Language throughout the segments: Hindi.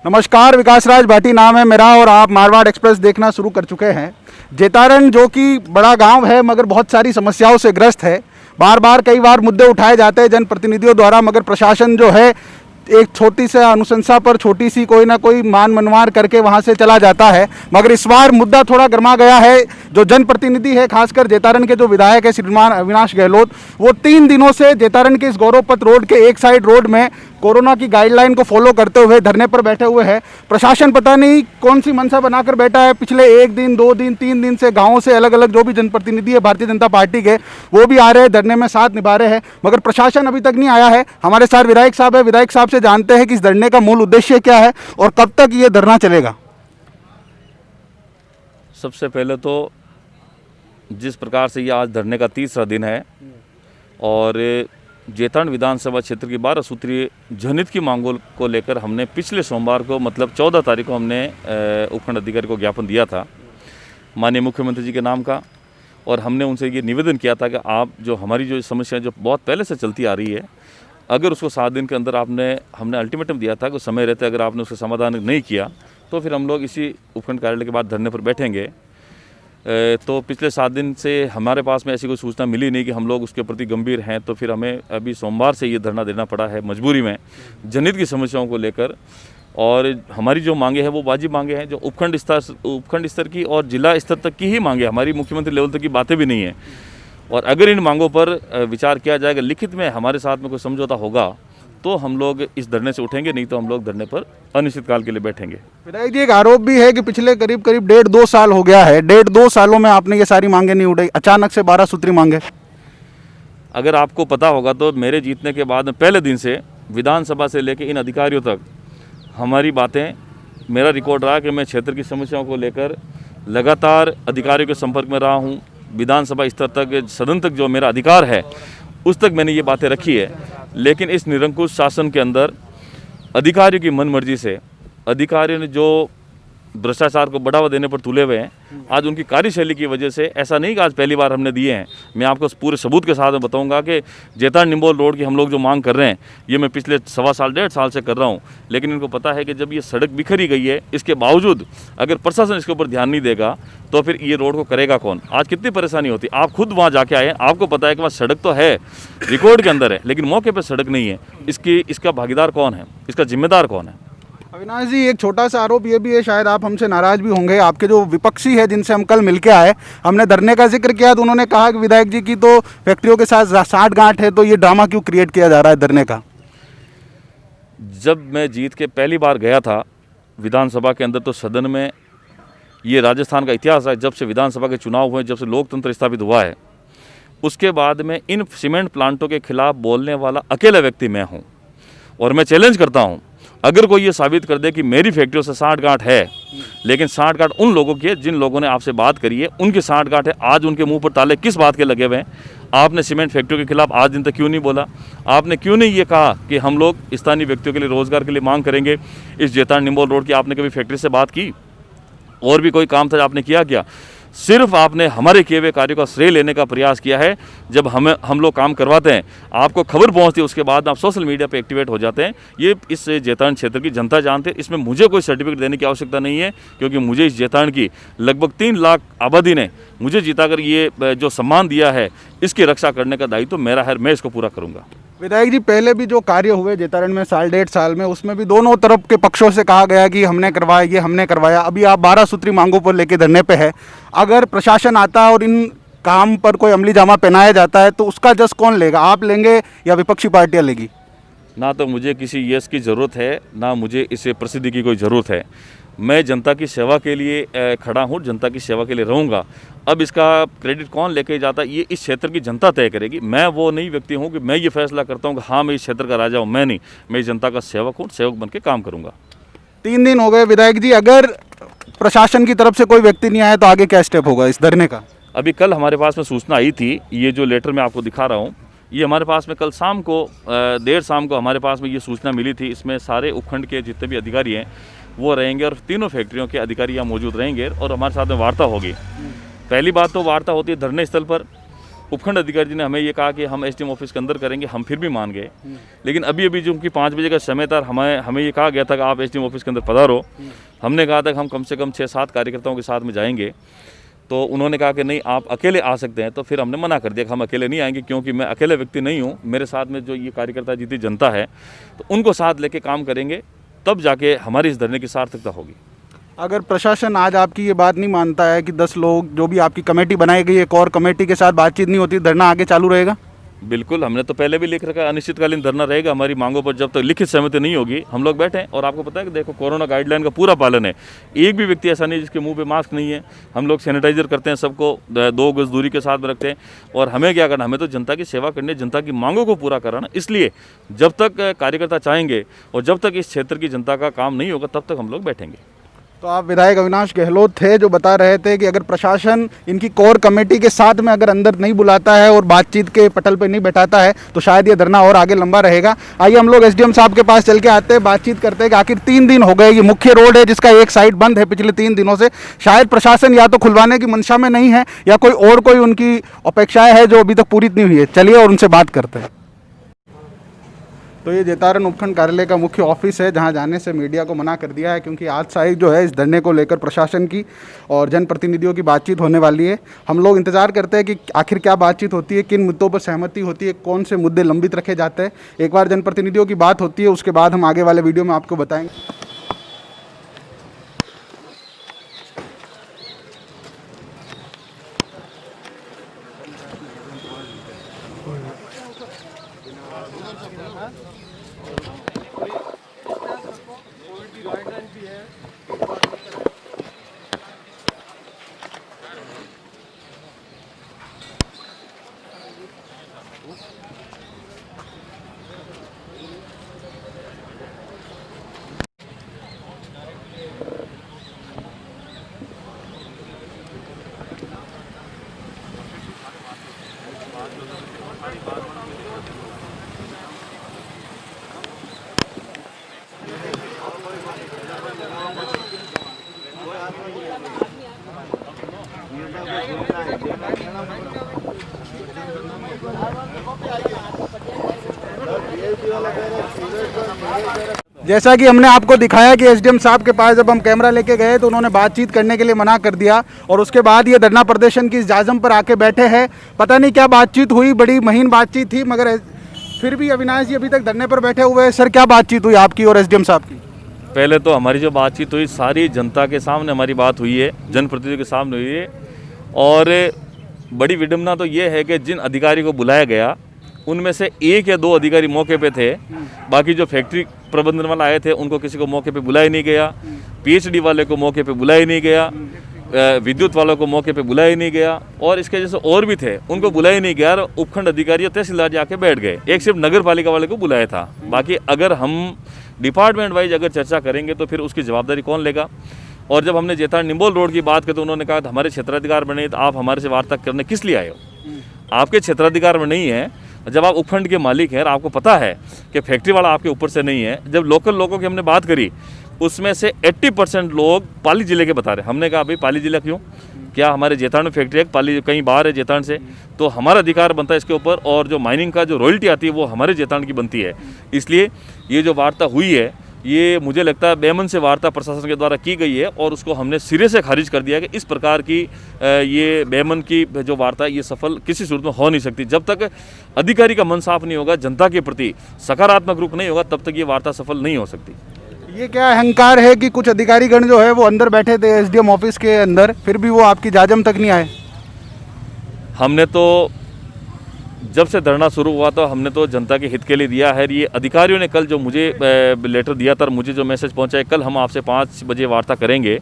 नमस्कार, विकास राज भाटी नाम है मेरा और आप मारवाड़ एक्सप्रेस देखना शुरू कर चुके हैं। जेतारण जो कि बड़ा गांव है मगर बहुत सारी समस्याओं से ग्रस्त है। बार बार कई बार मुद्दे उठाए जाते हैं जनप्रतिनिधियों द्वारा, मगर प्रशासन जो है एक छोटी सी अनुशंसा पर छोटी सी कोई ना कोई मान मनमार करके वहां से चला जाता है। मगर इस बार मुद्दा थोड़ा गर्मा गया है। जो जनप्रतिनिधि है, खासकर जेतारण के जो विधायक है श्रीमान अविनाश गहलोत, वो 3 दिनों से जेतारण के इस गौरवपथ रोड के एक साइड रोड में कोरोना की गाइडलाइन को फॉलो करते हुए धरने पर बैठे हुए हैं। प्रशासन पता नहीं कौन सी मनसा बनाकर बैठा है। पिछले 1 दिन 2 दिन 3 दिन से गाँव से अलग अलग जो भी जनप्रतिनिधि है भारतीय जनता पार्टी के, वो भी आ रहे हैं, धरने में साथ निभा रहे हैं, मगर प्रशासन अभी तक नहीं आया है। हमारे साथ विधायक साहब है, विधायक साहब से जानते हैं कि इस धरने का मूल उद्देश्य क्या है और कब तक ये धरना चलेगा। सबसे पहले तो जिस प्रकार से ये आज धरने का तीसरा दिन है और जेतारण विधानसभा क्षेत्र की 12 सूत्रीय जनहित की मांगों को लेकर हमने पिछले सोमवार को मतलब 14 तारीख को हमने उपखंड अधिकारी को ज्ञापन दिया था माननीय मुख्यमंत्री जी के नाम का। और हमने उनसे ये निवेदन किया था कि आप जो हमारी जो समस्या जो बहुत पहले से चलती आ रही है, अगर उसको 7 दिन के अंदर हमने अल्टीमेटम दिया था कि समय रहते अगर आपने उसका समाधान नहीं किया तो फिर हम लोग इसी उपखंड कार्यालय के बाद धरने पर बैठेंगे। तो पिछले 7 दिन से हमारे पास में ऐसी कोई सूचना मिली नहीं कि हम लोग उसके प्रति गंभीर हैं, तो फिर हमें अभी सोमवार से ये धरना देना पड़ा है मजबूरी में जनहित की समस्याओं को लेकर। और हमारी जो मांगे हैं वो वाजिब मांगे हैं, जो उपखंड स्तर की और जिला स्तर तक की ही मांगे, हमारी मुख्यमंत्री लेवल तक की बातें भी नहीं हैं। और अगर इन मांगों पर विचार किया जाएगा, लिखित में हमारे साथ में कोई समझौता होगा तो हम लोग इस धरने से उठेंगे, नहीं तो हम लोग धरने पर अनिश्चितकाल के लिए बैठेंगे। विधायक जी, एक आरोप भी है कि पिछले करीब 1.5-2 साल हो गया है, 1.5-2 सालों में आपने ये सारी मांगे नहीं उठाई, अचानक से 12 सूत्री मांगे। अगर आपको पता होगा तो मेरे जीतने के बाद पहले दिन से विधानसभा से लेकर इन अधिकारियों तक हमारी बातें, मेरा रिकॉर्ड रहा कि मैं क्षेत्र की समस्याओं को लेकर लगातार अधिकारियों के संपर्क में रहा हूँ। विधानसभा स्तर तक, सदन तक जो मेरा अधिकार है उस तक मैंने ये बातें रखी है। लेकिन इस निरंकुश शासन के अंदर अधिकारियों की मनमर्जी से अधिकारियों ने जो भ्रष्टाचार को बढ़ावा देने पर तुले हुए हैं, आज उनकी कार्यशैली की वजह से, ऐसा नहीं कि आज पहली बार हमने दिए हैं, मैं आपको पूरे सबूत के साथ में बताऊंगा कि जेतारण निम्बोल रोड की हम लोग जो मांग कर रहे हैं ये मैं पिछले 1.25 साल से कर रहा हूं। लेकिन इनको पता है कि जब ये सड़क बिखरी गई है, इसके बावजूद अगर प्रशासन इसके ऊपर ध्यान नहीं देगा तो फिर ये रोड को करेगा कौन। आज कितनी परेशानी होती, आप खुद वहाँ जाके आए, आपको पता है कि वहाँ सड़क तो है, रिकॉर्ड के अंदर है, लेकिन मौके पर सड़क नहीं है। इसका भागीदार कौन है, इसका जिम्मेदार कौन है। अविनाश जी, एक छोटा सा आरोप ये भी है, शायद आप हमसे नाराज भी होंगे, आपके जो विपक्षी है जिनसे हम कल मिलके आए, हमने धरने का जिक्र किया तो उन्होंने कहा कि विधायक जी की तो फैक्ट्रियों के साथ साठगांठ है, तो ये ड्रामा क्यों क्रिएट किया जा रहा है धरने का। जब मैं जीत के पहली बार गया था विधानसभा के अंदर, तो सदन में ये राजस्थान का इतिहास है, जब से विधानसभा के चुनाव हुए, जब से लोकतंत्र स्थापित हुआ है, उसके बाद में इन सीमेंट प्लांटों के खिलाफ बोलने वाला अकेला व्यक्ति मैं हूँ। और मैं चैलेंज करता हूँ, अगर कोई ये साबित कर दे कि मेरी फैक्ट्रियों से साठगांठ है, लेकिन साठगांठ उन लोगों की है जिन लोगों ने आपसे बात करी है, उनकी साठगांठ है, आज उनके मुंह पर ताले किस बात के लगे हुए हैं। आपने सीमेंट फैक्ट्रियों के खिलाफ आज दिन तक क्यों नहीं बोला? आपने क्यों नहीं ये कहा कि हम लोग स्थानीय व्यक्तियों के लिए रोजगार के लिए मांग करेंगे? इस जेतारण निम्बोल रोड की आपने कभी फैक्ट्री से बात की? और भी कोई काम था आपने किया क्या? सिर्फ आपने हमारे किए हुए कार्यों का श्रेय लेने का प्रयास किया है। जब हम लोग काम करवाते हैं, आपको खबर पहुंचती है, उसके बाद आप सोशल मीडिया पे एक्टिवेट हो जाते हैं। ये इस जेतारण क्षेत्र की जनता जानते हैं। इसमें मुझे कोई सर्टिफिकेट देने की आवश्यकता नहीं है, क्योंकि मुझे इस जेतारण की लगभग 3 लाख आबादी ने मुझे जिताकर ये जो सम्मान दिया है, इसकी रक्षा करने का दायित्व मेरा है, मैं इसको पूरा करूँगा। विधायक जी, पहले भी जो कार्य हुए जेतारण में 1.5 साल में, उसमें भी दोनों तरफ के पक्षों से कहा गया कि हमने करवाया, ये हमने करवाया। अभी आप 12 सूत्री मांगों पर लेके धरने पे है। अगर प्रशासन आता है और इन काम पर कोई अमली जामा पहनाया जाता है तो उसका जस कौन लेगा, आप लेंगे या विपक्षी पार्टियां लेगी? ना तो मुझे किसी यश की ज़रूरत है, ना मुझे इसे प्रसिद्धि की कोई ज़रूरत है। मैं जनता की सेवा के लिए खड़ा हूँ, जनता की सेवा के लिए रहूँगा। अब इसका क्रेडिट कौन लेके जाता है, ये इस क्षेत्र की जनता तय करेगी। मैं वो नहीं व्यक्ति हूँ कि मैं ये फैसला करता हूँ कि हाँ मैं इस क्षेत्र का राजा हूँ, मैं नहीं, मैं इस जनता का सेवक हूँ, सेवक बन के काम करूँगा। 3 दिन हो गए विधायक जी, अगर प्रशासन की तरफ से कोई व्यक्ति नहीं आया तो आगे क्या स्टेप होगा इस धरने का? अभी कल हमारे पास में सूचना आई थी, ये जो लेटर मैं आपको दिखा रहा हूँ, ये हमारे पास में कल शाम को देर शाम को हमारे पास में ये सूचना मिली थी। इसमें सारे उपखंड के जितने भी अधिकारी हैं वो रहेंगे और तीनों फैक्ट्रियों के अधिकारी यहाँ मौजूद रहेंगे और हमारे साथ में वार्ता होगी। पहली बात तो वार्ता होती है धरने स्थल पर, उपखंड अधिकारी जी ने हमें ये कहा कि हम एसडीएम ऑफिस के अंदर करेंगे, हम फिर भी मान गए। लेकिन अभी जो उनकी 5 बजे का समय था, हमें ये कहा गया था कि आप एसडीएम ऑफिस के अंदर पधारो। हमने कहा था कि हम कम से कम 6-7 कार्यकर्ताओं के साथ में जाएंगे, तो उन्होंने कहा कि नहीं आप अकेले आ सकते हैं। तो फिर हमने मना कर दिया कि हम अकेले नहीं आएंगे, क्योंकि मैं अकेले व्यक्ति नहीं हूँ, मेरे साथ में जो ये कार्यकर्ता जितनी जनता है, तो उनको साथ लेके काम करेंगे, तब जाके हमारी इस धरने की सार्थकता होगी। अगर प्रशासन आज आपकी ये बात नहीं मानता है कि 10 लोग जो भी आपकी कमेटी बनाई गई है, एक और कमेटी के साथ बातचीत नहीं होती, धरना आगे चालू रहेगा? बिल्कुल, हमने तो पहले भी लिख रखा है, अनिश्चितकालीन धरना रहेगा। हमारी मांगों पर जब तक लिखित सहमति नहीं होगी हम लोग बैठे हैं। और आपको पता है कि देखो, कोरोना गाइडलाइन का पूरा पालन है, एक भी व्यक्ति ऐसा नहीं जिसके मुंह पे मास्क नहीं है। हम लोग सैनिटाइजर करते हैं, सबको 2 गज दूरी के साथ में रखते हैं। और हमें क्या करना, हमें तो जनता की सेवा करनी है, जनता की मांगों को पूरा कराना। इसलिए जब तक कार्यकर्ता चाहेंगे और जब तक इस क्षेत्र की जनता का काम नहीं होगा, तब तक हम लोग बैठेंगे। तो आप विधायक अविनाश गहलोत थे जो बता रहे थे कि अगर प्रशासन इनकी कोर कमेटी के साथ में अगर अंदर नहीं बुलाता है और बातचीत के पटल पर नहीं बैठाता है, तो शायद ये धरना और आगे लंबा रहेगा। आइए हम लोग एसडीएम साहब के पास चल के आते हैं, बातचीत करते हैं कि आखिर 3 दिन हो गए, ये मुख्य रोड है जिसका एक साइड बंद है पिछले 3 दिनों से। शायद प्रशासन या तो खुलवाने की मंशा में नहीं है, या कोई उनकी अपेक्षाएं है जो अभी तक पूरी नहीं हुई है। चलिए और उनसे बात करते हैं। तो ये जैतारण उपखंड कार्यालय का मुख्य ऑफिस है, जहां जाने से मीडिया को मना कर दिया है, क्योंकि आज साइड जो है इस धरने को लेकर प्रशासन की और जनप्रतिनिधियों की बातचीत होने वाली है। हम लोग इंतजार करते हैं कि आखिर क्या बातचीत होती है, किन मुद्दों पर सहमति होती है, कौन से मुद्दे लंबित रखे जाते हैं। एक बार जनप्रतिनिधियों की बात होती है, उसके बाद हम आगे वाले वीडियो में आपको बताएंगे। जैसा कि हमने आपको दिखाया कि एसडीएम साहब के पास जब हम कैमरा लेके गए तो उन्होंने बातचीत करने के लिए मना कर दिया, और उसके बाद ये धरना प्रदर्शन की इस जाजम पर आके बैठे हैं। पता नहीं क्या बातचीत हुई, बड़ी महीन बातचीत थी, मगर फिर भी अविनाश जी अभी तक धरने पर बैठे हुए हैं। सर, क्या बातचीत हुई आपकी और एसडीएम साहब की? पहले तो हमारी जो बातचीत हुई, सारी जनता के सामने हमारी बात हुई है, जनप्रतिनिधियों के सामने हुई है। और बड़ी विडम्बना तो ये है कि जिन अधिकारी को बुलाया गया उनमें से 1 या 2 अधिकारी मौके पे थे। बाकी जो फैक्ट्री प्रबंधन वाले आए थे उनको किसी को मौके पे बुलाया नहीं गया, पीएचडी वाले को मौके पे बुलाया नहीं गया, विद्युत वालों को मौके पे बुलाया नहीं गया, और इसके जैसे और भी थे उनको बुलाया नहीं गया। उपखंड अधिकारी और तहसीलदार जाके बैठ गए, एक सिर्फ नगर पालिका वाले को बुलाया था। बाकी अगर हम डिपार्टमेंट वाइज अगर चर्चा करेंगे तो फिर उसकी जवाबदारी कौन लेगा? और जब हमने जैतारण निम्बोल रोड की बात की तो उन्होंने कहा हमारे क्षेत्राधिकार में नहीं, तो आप हमारे से वार्ता करने किस लिए आए हो? आपके क्षेत्राधिकार में नहीं है। जब आप उपखंड के मालिक हैं और आपको पता है कि फैक्ट्री वाला आपके ऊपर से नहीं है, जब लोकल लोगों की हमने बात करी उसमें से 80% लोग पाली जिले के बता रहे। हमने कहा भाई पाली जिला क्यों? क्या हमारे जैतारण में फैक्ट्री है? पाली कहीं बाहर है जैतारण से, तो हमारा अधिकार बनता है इसके ऊपर, और जो माइनिंग का जो रॉयल्टी आती है वो हमारे जैतारण की बनती है। इसलिए ये जो वार्ता हुई है ये मुझे लगता है बेमन से वार्ता प्रशासन के द्वारा की गई है, और उसको हमने सिरे से खारिज कर दिया कि इस प्रकार की ये बेमन की जो वार्ता है ये सफल किसी सूरत में हो नहीं सकती। जब तक अधिकारी का मन साफ नहीं होगा, जनता के प्रति सकारात्मक रूप नहीं होगा, तब तक ये वार्ता सफल नहीं हो सकती। ये क्या अहंकार है कि कुछ अधिकारीगण जो है वो अंदर बैठे थे एसडीएम ऑफिस के अंदर, फिर भी वो आपकी जाजम तक नहीं आए? हमने तो जब से धरना शुरू हुआ तो हमने तो जनता के हित के लिए दिया है। ये अधिकारियों ने कल जो मुझे लेटर दिया था, मुझे जो मैसेज पहुंचा है, कल हम आपसे 5 बजे वार्ता करेंगे,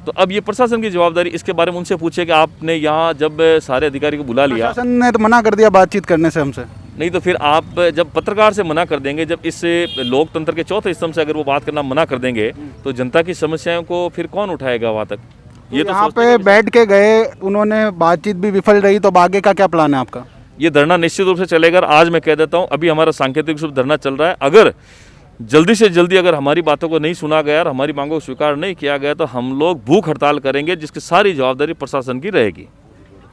तो अब ये प्रशासन की जवाबदारी, इसके बारे में उनसे पूछे कि आपने यहाँ जब सारे अधिकारी को बुला लिया, प्रशासन ने तो मना कर दिया बातचीत करने से हमसे। नहीं तो फिर आप जब पत्रकार से मना कर देंगे, जब इस लोकतंत्र के चौथे स्तंभ से अगर वो बात करना मना कर देंगे, तो जनता की समस्याओं को फिर कौन उठाएगा वहाँ तक? ये तो यहाँ पे बैठ के गए, उन्होंने बातचीत भी विफल रही, तो अब आगे का क्या प्लान है आपका? ये धरना निश्चित रूप से चलेगा। आज मैं कह देता हूँ, अभी हमारा सांकेतिक रूप धरना चल रहा है। अगर जल्दी से जल्दी अगर हमारी बातों को नहीं सुना गया और हमारी मांगों को स्वीकार नहीं किया गया तो हम लोग भूख हड़ताल करेंगे, जिसकी सारी जवाबदारी प्रशासन की रहेगी।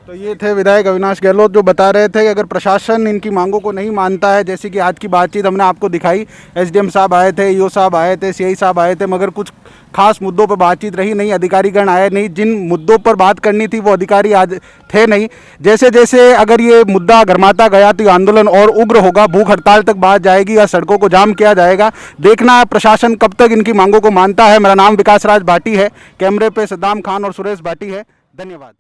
तो ये थे विधायक अविनाश गहलोत जो बता रहे थे कि अगर प्रशासन इनकी मांगों को नहीं मानता है, जैसे कि आज की बातचीत हमने आपको दिखाई, एसडीएम साहब आए थे, ईओ साहब आए थे, सीआई साहब आए थे, मगर कुछ खास मुद्दों पर बातचीत रही नहीं, अधिकारीगण आए नहीं, जिन मुद्दों पर बात करनी थी वो अधिकारी आज थे नहीं। जैसे जैसे अगर ये मुद्दा गरमाता गया तो ये आंदोलन और उग्र होगा, भूख हड़ताल तक बात जाएगी या सड़कों को जाम किया जाएगा। देखना है प्रशासन कब तक इनकी मांगों को मानता है। मेरा नाम विकास राज भाटी है, कैमरे पे सद्दाम खान और सुरेश भाटी है। धन्यवाद।